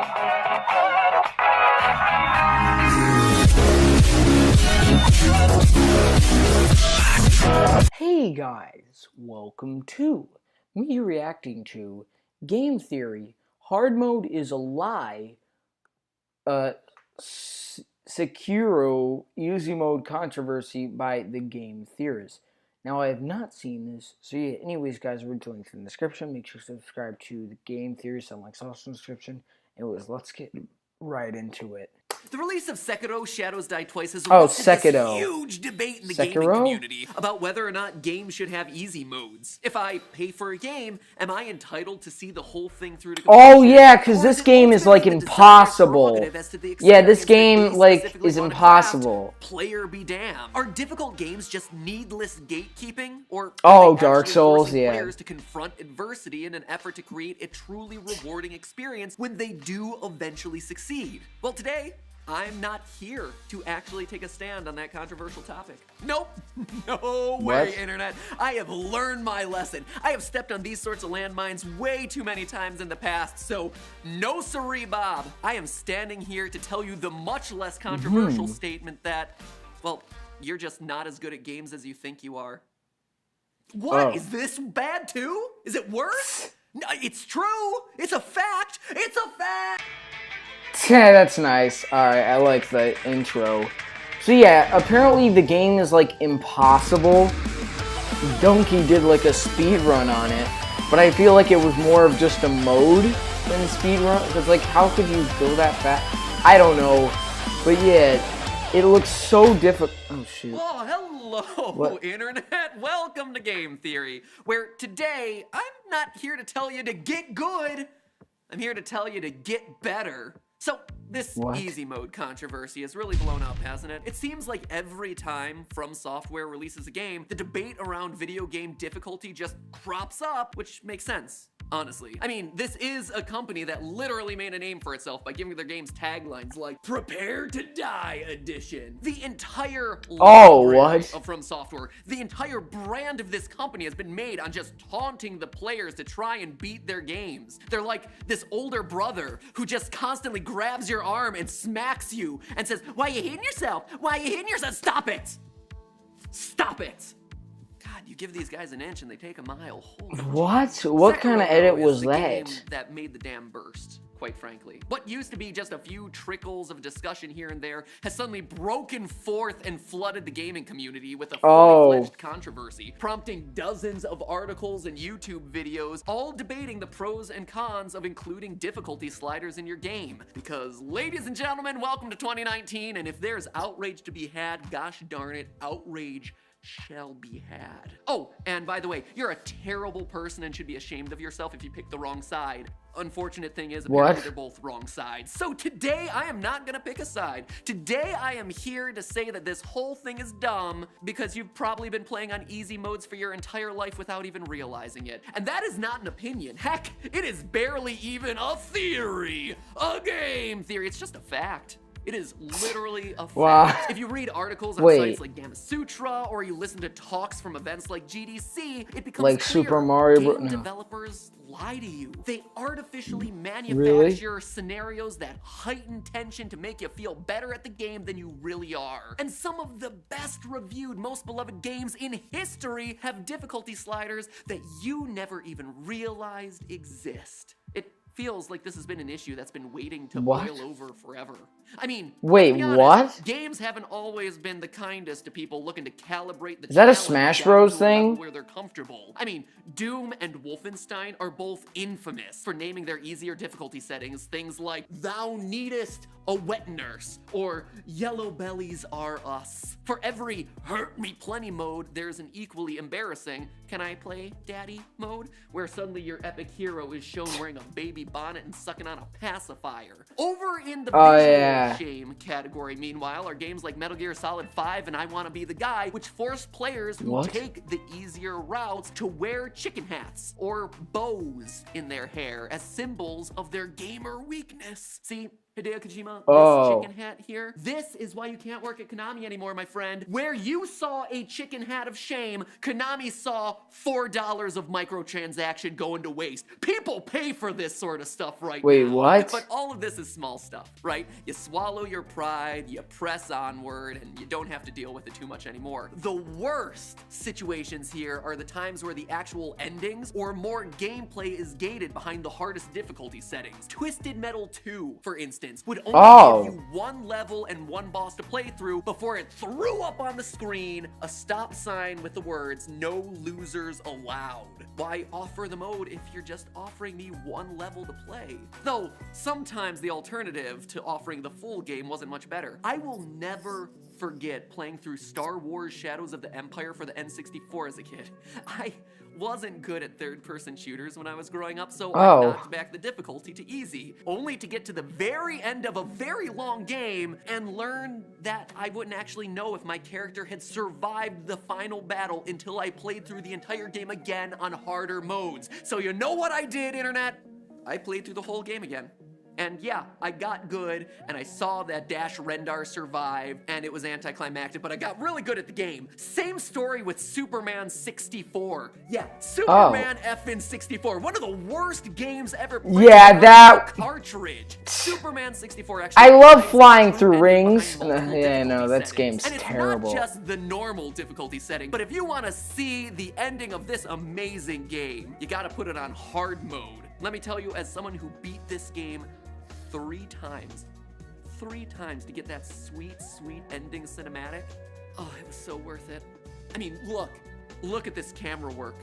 Hey guys, welcome to me reacting to Game Theory. Hard mode is a lie. Sekiro Easy mode controversy by the Game Theorist. Now I have not seen this, so yeah. Anyways, guys, we're links in the description. Make sure to subscribe to the Game Theorist on links also in the description. Anyways, let's get right into it. The release of Sekiro Shadows Die Twice has erupted this huge debate in the gaming community about whether or not games should have easy modes. If I pay for a game, am I entitled to see the whole thing through to completion? Oh yeah, because this game is like impossible. Yeah, this game like is impossible. Player be damned. Are difficult games just needless gatekeeping, or Dark Souls? Yeah. Players to confront adversity in an effort to create a truly rewarding experience when they do eventually succeed? Well, today, I'm not here to actually take a stand on that controversial topic. Nope. No way, Internet. I have learned my lesson. I have stepped on these sorts of landmines way too many times in the past, so no siree, Bob. I am standing here to tell you the much less controversial statement that, well, you're just not as good at games as you think you are. What? Is this bad too? Is it worse? No, it's true. It's a fact. It's a fact. Yeah, that's nice. Alright, I like the intro. So yeah, apparently the game is like impossible. Donkey did like a speed run on it, but I feel like it was more of just a mode than a speed run, because like how could you go that fast? I don't know. But yeah, it looks so difficult. Oh shoot. Oh, hello, Internet. Welcome to Game Theory, where today I'm not here to tell you to get good. I'm here to tell you to get better. So, this easy mode controversy has really blown up, hasn't it? It seems like every time From Software releases a game, the debate around video game difficulty just crops up, which makes sense, honestly. I mean, this is a company that literally made a name for itself by giving their games taglines like Prepare to Die Edition. The entire brand of From Software, the entire brand of this company has been made on just taunting the players to try and beat their games. They're like this older brother who just constantly grabs your arm and smacks you and says, "Why are you hitting yourself? Why are you hitting yourself? Stop it! Stop it!" God, you give these guys an inch and they take a mile. Holy what kind of edit was that? Game that made the dam burst, quite frankly. What used to be just a few trickles of discussion here and there has suddenly broken forth and flooded the gaming community with a fully-fledged controversy, prompting dozens of articles and YouTube videos, all debating the pros and cons of including difficulty sliders in your game. Because, ladies and gentlemen, welcome to 2019, and if there's outrage to be had, gosh darn it, outrage shall be had. Oh, and by the way, you're a terrible person and should be ashamed of yourself if you picked the wrong side. Unfortunate thing is, apparently they're both wrong sides. So today, I am not gonna pick a side. Today, I am here to say that this whole thing is dumb because you've probably been playing on easy modes for your entire life without even realizing it. And that is not an opinion. Heck, it is barely even a theory. A game theory. It's just a fact. It is literally a fact. If you read articles on sites like Gamasutra, or you listen to talks from events like GDC, it becomes like clear Super Mario game developers lie to you. They artificially manufacture scenarios that heighten tension to make you feel better at the game than you really are. And some of the best reviewed, most beloved games in history have difficulty sliders that you never even realized exist. It feels like this has been an issue that's been waiting to boil over forever. I mean, wait, what? Games haven't always been the kindest to people looking to calibrate the Is that a Smash Bros thing? Where they're comfortable. I mean, Doom and Wolfenstein are both infamous for naming their easier difficulty settings things like "Thou needest a wet nurse" or "Yellow bellies are us." For every "hurt me plenty" mode, there's an equally embarrassing "can I play daddy" mode, where suddenly your epic hero is shown wearing a baby bonnet and sucking on a pacifier. Over in the visual shame category, meanwhile, are games like Metal Gear Solid 5 and I Wanna Be the Guy, which force players who take the easier routes to wear chicken hats or bows in their hair as symbols of their gamer weakness. See, Hideo Kojima, Oh. this chicken hat here, this is why you can't work at Konami anymore, my friend. Where you saw a chicken hat of shame, Konami saw $4 of microtransaction going to waste. People pay for this sort of stuff right Wait, now. what? But all of this is small stuff, right? You swallow your pride, you press onward, and you don't have to deal with it too much anymore. The worst situations here are the times where the actual endings or more gameplay is gated behind the hardest difficulty settings. Twisted Metal 2, for instance, would only give you one level and one boss to play through before it threw up on the screen a stop sign with the words, "No losers allowed." Why offer the mode if you're just offering me one level to play? Though, sometimes the alternative to offering the full game wasn't much better. I will never forget playing through Star Wars Shadows of the Empire for the N64 as a kid. I wasn't good at third-person shooters when I was growing up, so I knocked back the difficulty to easy, only to get to the very end of a very long game and learn that I wouldn't actually know if my character had survived the final battle until I played through the entire game again on harder modes. So you know what I did, Internet? I played through the whole game again. And yeah, I got good, and I saw that Dash Rendar survive, and it was anticlimactic, but I got really good at the game. Same story with Superman 64. Yeah, Superman effing 64. One of the worst games ever played on that cartridge. Superman 64 actually. I love flying through rings. Yeah, no, that game's terrible. It's not just the normal difficulty setting, but if you want to see the ending of this amazing game, you got to put it on hard mode. Let me tell you, as someone who beat this game 3 times to get that sweet, sweet ending cinematic. Oh, it was so worth it. I mean, look at this camera work.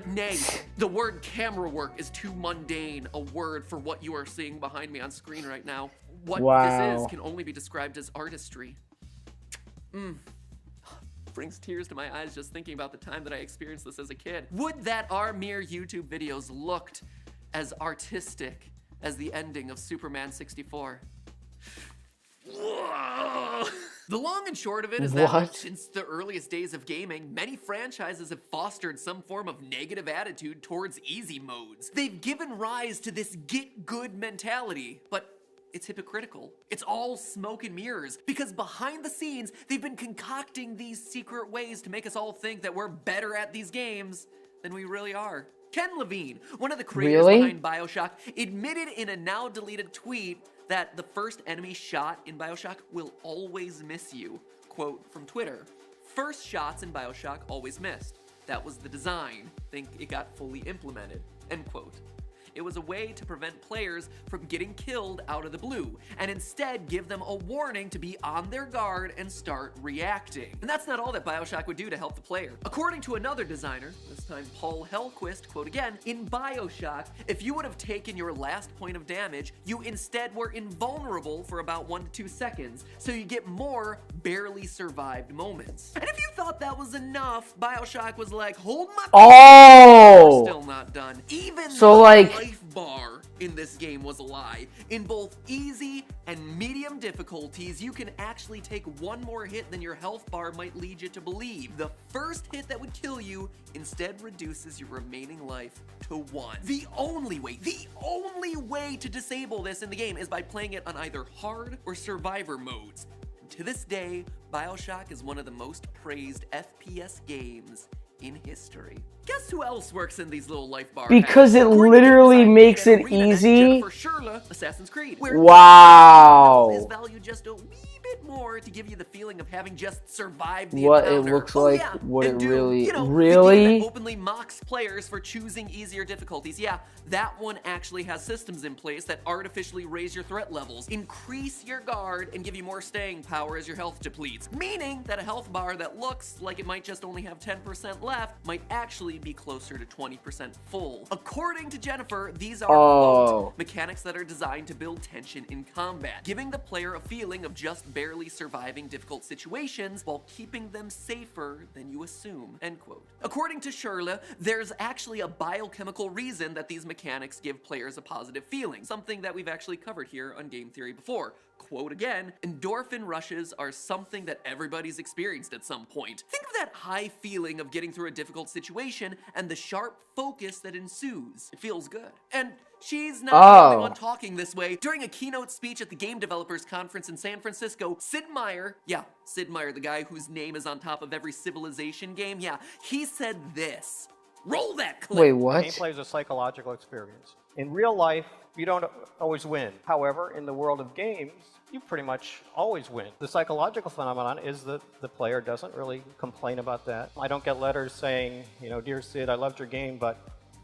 Nay, the word camera work is too mundane a word for what you are seeing behind me on screen right now. What this is can only be described as artistry. Brings tears to my eyes just thinking about the time that I experienced this as a kid. Would that our mere YouTube videos looked as artistic as the ending of Superman 64. Whoa. The long and short of it is that since the earliest days of gaming, many franchises have fostered some form of negative attitude towards easy modes. They've given rise to this get good mentality, but it's hypocritical. It's all smoke and mirrors, because behind the scenes, they've been concocting these secret ways to make us all think that we're better at these games than we really are. Ken Levine, one of the creators behind BioShock, admitted in a now deleted tweet that the first enemy shot in BioShock will always miss you. Quote from Twitter, "First shots in BioShock always missed. That was the design. Think it got fully implemented." End quote. It was a way to prevent players from getting killed out of the blue, and instead give them a warning to be on their guard and start reacting. And that's not all that BioShock would do to help the player. According to another designer, this time Paul Hellquist, quote again, "In BioShock, if you would have taken your last point of damage, you instead were invulnerable for about 1 to 2 seconds, so you get more barely survived moments." And if you thought that was enough, BioShock was like, hold my we're still not done. Even the life bar in this game was a lie. In both easy and medium difficulties, you can actually take one more hit than your health bar might lead you to believe. The first hit that would kill you instead reduces your remaining life to 1. The only way to disable this in the game is by playing it on either hard or survivor modes. And to this day, BioShock is one of the most praised FPS games in history. Guess who else works in these little life bars? Because it literally makes it easy. For Sherla, Assassin's Creed. Wow. Is valued just a wee bit more to give you the feeling of having just survived the what encounter. It looks like, what and it really, the game that openly mocks players for choosing easier difficulties. Yeah, that one actually has systems in place that artificially raise your threat levels, increase your guard, and give you more staying power as your health depletes. Meaning that a health bar that looks like it might just only have 10% left might actually be closer to 20% full. According to Jennifer, these are quote, mechanics that are designed to build tension in combat, giving the player a feeling of just barely surviving difficult situations while keeping them safer than you assume, end quote. According to Sherla, there's actually a biochemical reason that these mechanics give players a positive feeling, something that we've actually covered here on Game Theory before. Quote again, "Endorphin rushes are something that everybody's experienced at some point. Think of that high feeling of getting through a difficult situation and the sharp focus that ensues. It feels good." And She's not the only Oh. one talking this way. During a keynote speech at the Game Developers Conference in San Francisco, Sid Meier, Sid Meier, the guy whose name is on top of every Civilization game, he said this. Roll that clip. Wait, what? Gameplay is a psychological experience. In real life, you don't always win. However, in the world of games, you pretty much always win. The psychological phenomenon is that the player doesn't really complain about that. I don't get letters saying, dear Sid, I loved your game, but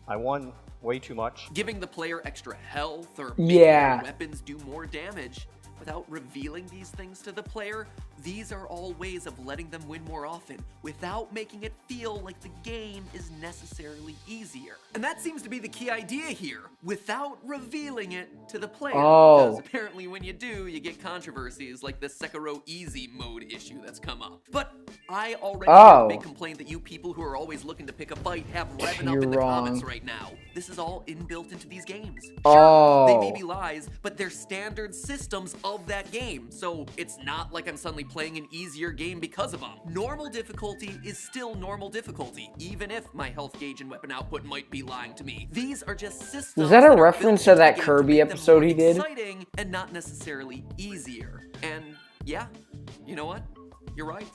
I won way too much. Giving the player extra health or making their weapons do more damage. Without revealing these things to the player, these are all ways of letting them win more often without making it feel like the game is necessarily easier. And that seems to be the key idea here, without revealing it to the player. Because apparently when you do, you get controversies like the Sekiro Easy mode issue that's come up. But I already have a big complaint that you people who are always looking to pick a fight have revving up in the comments right now. This is all inbuilt into these games. Sure, they may be lies, but they're standard systems of that game. So it's not like I'm suddenly playing an easier game because of them. Normal difficulty is still normal difficulty, even if my health gauge and weapon output might be lying to me. These are just systems. Was that a reference to that Kirby episode he did? Exciting and not necessarily easier. And yeah, you know what? You're right.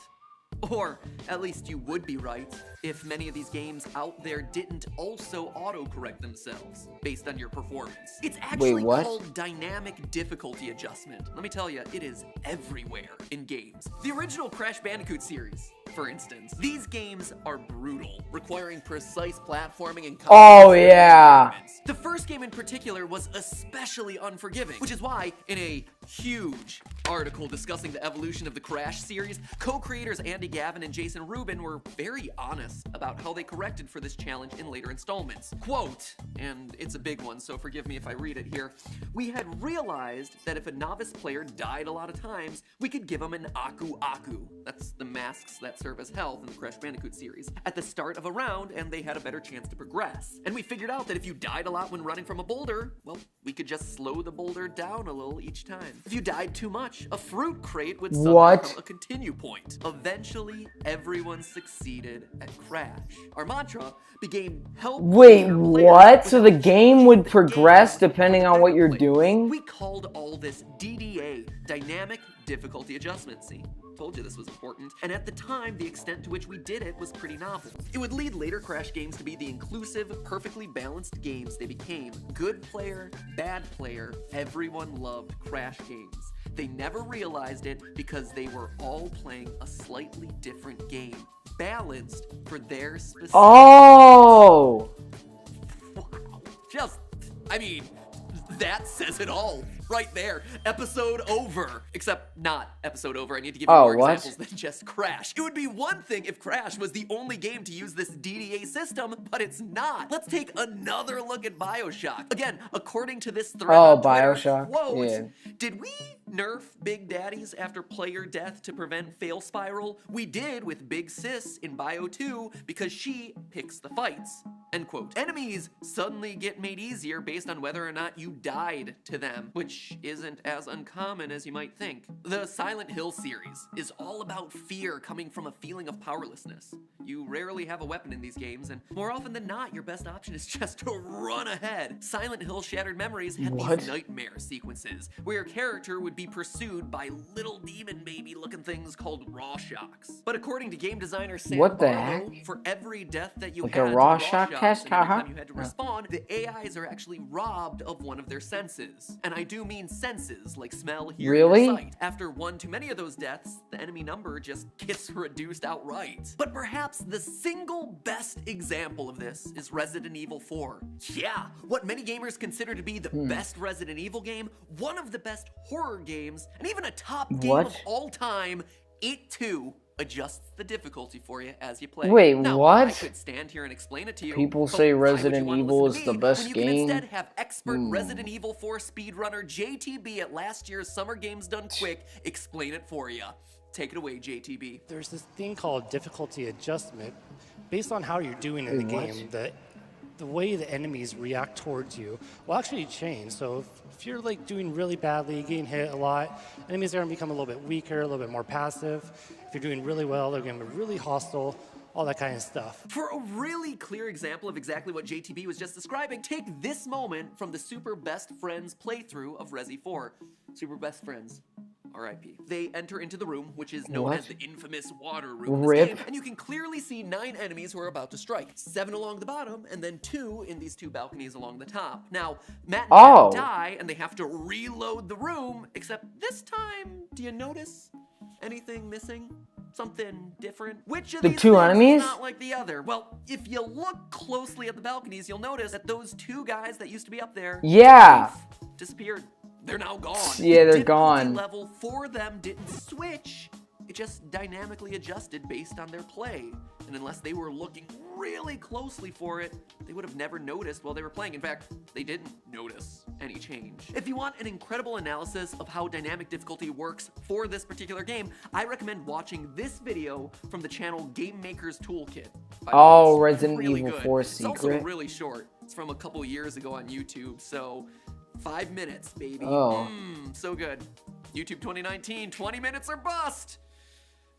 Or at least you would be right if many of these games out there didn't also autocorrect themselves based on your performance. It's actually called dynamic difficulty adjustment. Let me tell you, it is everywhere in games. The original Crash Bandicoot series, for instance, these games are brutal, requiring precise platforming and environments. The first game in particular was especially unforgiving, which is why in a huge article discussing the evolution of the Crash series, co-creators Andy Gavin and Jason Rubin were very honest about how they corrected for this challenge in later installments. Quote, and it's a big one, so forgive me if I read it here, "We had realized that if a novice player died a lot of times, we could give them an Aku Aku." That's the masks that serve as health in the Crash Bandicoot series. At the start of a round, and they had a better chance to progress. And we figured out that if you died a lot when running from a boulder, well, we could just slow the boulder down a little each time. If you died too much, a fruit crate would suddenly become a continue point. Eventually, everyone succeeded at Crash. Our mantra became help. Wait, what? So the game would progress depending on what you're doing? We called all this DDA, Dynamic Difficulty Adjustment. See, told you this was important. And at the time, the extent to which we did it was pretty novel. It would lead later Crash games to be the inclusive, perfectly balanced games they became. Good player, bad player, everyone loved Crash games. They never realized it because they were all playing a slightly different game, balanced for their specific... Oh! Wow. That says it all. Right there. Episode over. Except not episode over. I need to give you more examples than just Crash. It would be one thing if Crash was the only game to use this DDA system, but it's not. Let's take another look at BioShock. Again, according to this thread on Twitter, BioShock. Quote, did we nerf Big Daddies after player death to prevent fail spiral? We did with Big Sis in Bio 2 because she picks the fights. End quote. Enemies suddenly get made easier based on whether or not you died to them, which isn't as uncommon as you might think. The Silent Hill series is all about fear coming from a feeling of powerlessness. You rarely have a weapon in these games, and more often than not, your best option is just to run ahead. Silent Hill Shattered Memories had these nightmare sequences, where your character would be pursued by little demon baby looking things called Rorschachs. But according to game designer Sam Barlow, for every death that you had a Rorschach test, every time you had to respawn, the AIs are actually robbed of one of their senses. And I do mean senses, like smell, hearing, or sight. After one too many of those deaths, the enemy number just gets reduced outright. But perhaps the single best example of this is Resident Evil 4. Yeah, what many gamers consider to be the best Resident Evil game, one of the best horror games, and even a top game of all time, it too adjusts the difficulty for you as you play. Wait, now, what? I could stand here and explain it to you. People say Resident Evil is the best when you game. can instead have expert Resident Evil 4 speedrunner JTB at last year's Summer Games Done Quick explain it for you. Take it away, JTB. There's this thing called difficulty adjustment. Based on how you're doing in the game, the way the enemies react towards you will actually change. So if you're like doing really badly, getting hit a lot, enemies are going to become a little bit weaker, a little bit more passive. If you're doing really well, they're going to be really hostile. all that kind of stuff. For a really clear example of exactly what JTB was just describing, take this moment from the Super Best Friends playthrough of Resi 4. Super Best Friends. R.I.P. They enter into the room, which is known as the infamous water room in this Rip. game, and you can clearly see 9 enemies who are about to strike. 7 along the bottom, and then 2 in these 2 balconies along the top. Now, Matt and Kat die, and they have to reload the room, except this time, do you notice anything missing? Something different? Which of The these 2 things enemies? is not like the other? Well, if you look closely at the balconies, you'll notice that those 2 guys that used to be up there Yeah. disappeared. They're now gone. Yeah, they're The difficulty gone. level for them didn't switch. It just dynamically adjusted based on their play. And unless they were looking really closely for it, they would have never noticed while they were playing. In fact, they didn't notice any change. If you want an incredible analysis of how dynamic difficulty works for this particular game, I recommend watching this video from the channel Game Maker's Toolkit. By the way, Oh, it's Resident really Evil good. 4 It's also Secret. really short. It's from a couple years ago on YouTube, so 5 minutes, baby. Oh. So good. YouTube 2019, 20 minutes or bust.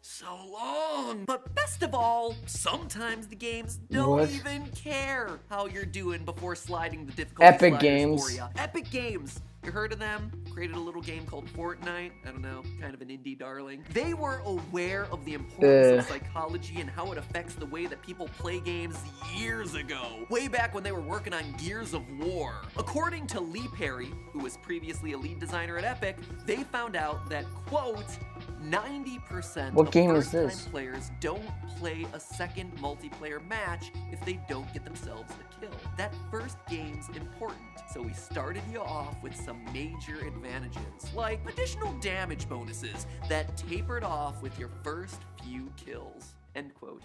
So long. But best of all, sometimes the games don't What? even care how you're doing before sliding the difficulty Epic sliders Games. for ya. Epic Games. You heard of them? Created a little game called Fortnite. I don't know, kind of an indie darling. They were aware of the importance of psychology and how it affects the way that people play games years ago. Way back when they were working on Gears of War. According to Lee Perry, who was previously a lead designer at Epic, they found out that, quote, 90% What of game is first-time this? players don't play a second multiplayer match if they don't get themselves the kill. That first game's important, so we started you off with some major advantages, like additional damage bonuses that tapered off with your first few kills. End quote.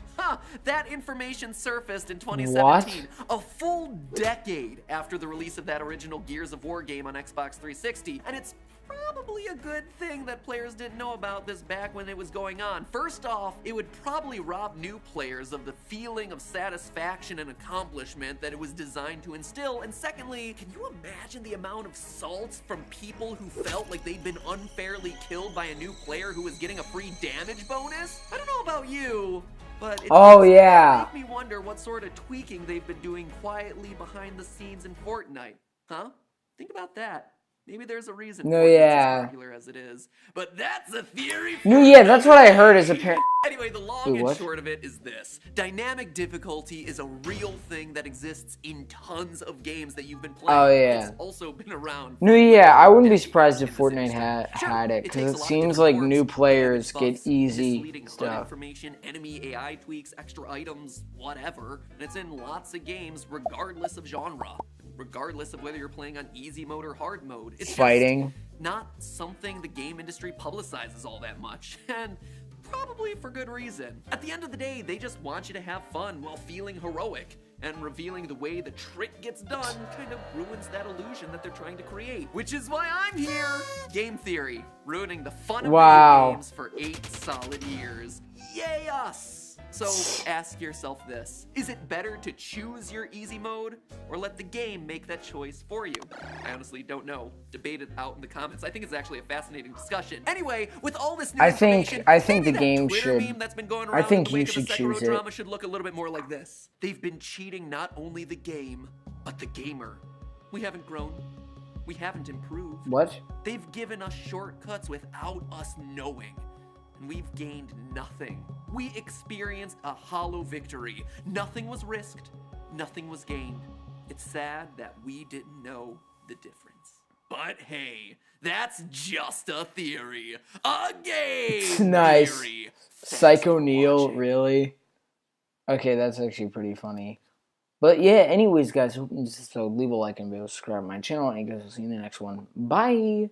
That information surfaced in 2017, a full decade after the release of that original Gears of War game on Xbox 360, and it's probably a good thing that players didn't know about this back when it was going on. First off, it would probably rob new players of the feeling of satisfaction and accomplishment that it was designed to instill, and secondly, can you imagine the amount of salts from people who felt like they'd been unfairly killed by a new player who was getting a free damage bonus? I don't know about you, but it Oh, does yeah. make me wonder what sort of tweaking they've been doing quietly behind the scenes in Fortnite. Huh? Think about that. Maybe there's a reason No, Fortnite's yeah. as popular as it is. But that's a theory. No, yeah, that's what I heard is apparent. Anyway, the long Wait, and what? short of it is this. Dynamic difficulty is a real thing that exists in tons of games that you've been playing. Oh, yeah. It's also been around. No, yeah, I wouldn't be surprised in if this Fortnite industry. Sure, had it, takes because a it lot of seems different like forms, new players damage get buffs, easy misleading HUD stuff. information, enemy AI tweaks, extra items, whatever. And it's in lots of games, regardless of genre. Regardless of whether you're playing on easy mode or hard mode. It's just Fighting. not something the game industry publicizes all that much, and probably for good reason. At the end of the day, they just want you to have fun while feeling heroic, and revealing the way the trick gets done kind of ruins that illusion that they're trying to create. Which is why I'm here! Game Theory, ruining the fun of Wow. video games for 8 solid years. Yay us! So ask yourself this, is it better to choose your easy mode or let the game make that choice for you? I honestly don't know. Debate it out in the comments. I think it's actually a fascinating discussion. Anyway, with all this new I think information, maybe the that game Twitter should- meme that's been going I around think in the you wake of the should Sekiro choose it. drama should look a little bit more like this. They've been cheating not only the game, but the gamer. We haven't grown. We haven't improved. What? They've given us shortcuts without us knowing, and we've gained nothing. We experienced a hollow victory. Nothing was risked, nothing was gained. It's sad that we didn't know the difference. But hey, that's just a theory. A game Nice. theory. Thanks Psycho for Neil, watching. really? Okay, that's actually pretty funny. But yeah, anyways, guys, hope you enjoyed this episode. Leave a like and subscribe to my channel, and you guys will see you in the next one. Bye!